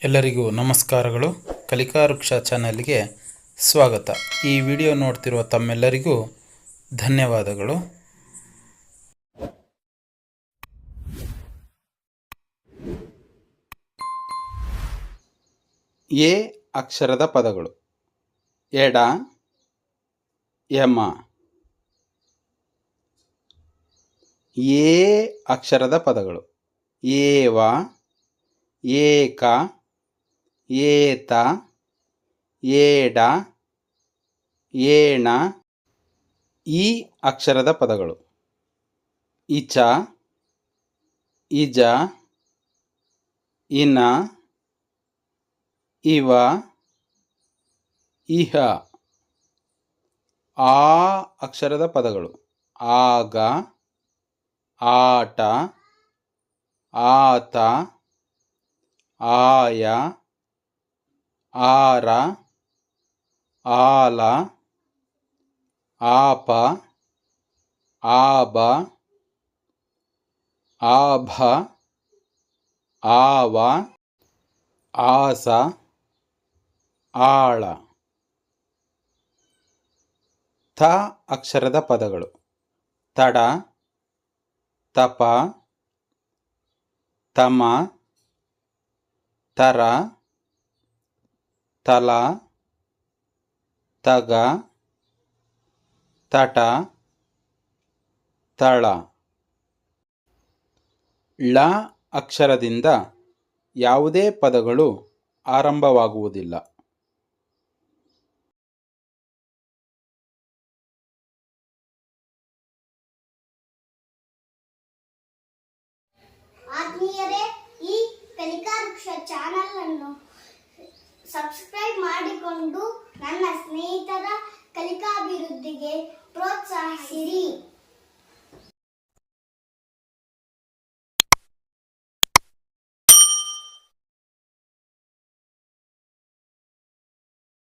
ಎಲ್ಲರಿಗೂ ನಮಸ್ಕಾರಗಳು. ಕಲಿಕಾ ವೃಕ್ಷ ಚಾನೆಲ್ಗೆ ಸ್ವಾಗತ. ಈ ವಿಡಿಯೋ ನೋಡ್ತಿರುವ ತಮ್ಮೆಲ್ಲರಿಗೂ ಧನ್ಯವಾದಗಳು. ಎ ಅಕ್ಷರದ ಪದಗಳು: ಎಡ, ಯಮ. ಎ ಅಕ್ಷರದ ಪದಗಳು: ಏವ, ಏಕ, ಏತ, ಏಡ, ಏಣ. ಈ ಅಕ್ಷರದ ಪದಗಳು: ಇಚ, ಇಜ, ಇನ, ಇವ, ಇಹ. ಆ ಅಕ್ಷರದ ಪದಗಳು: ಆಗ, ಆಟ, ಆತ, ಆಯ, ಆರ, ಆಲ, ಆಪ, ಆಬ, ಆಭ, ಆವ, ಆಸ, ಆಳ. ತ ಅಕ್ಷರದ ಪದಗಳು: ತಡ, ತಪ, ತಮ, ತರ, ತಲ, ತಗ, ತಟ, ತಳ. ಳ ಅಕ್ಷರದಿಂದ ಯಾವುದೇ ಪದಗಳು ಆರಂಭವಾಗುವುದಿಲ್ಲ. ಆತ್ಮೀಯರೇ, ಈ ಕಲಿಕಾ ವೃಕ್ಷ ಚಾನೆಲ್ ಅನ್ನು ಸಬ್ಸ್ಕ್ರೈಬ್ ಮಾಡಿಕೊಂಡು ನನ್ನ ಸ್ನೇಹಿತರ ಕಲಿಕಾಭಿವೃದ್ಧಿಗೆ ಪ್ರೋತ್ಸಾಹಿಸಿರಿ.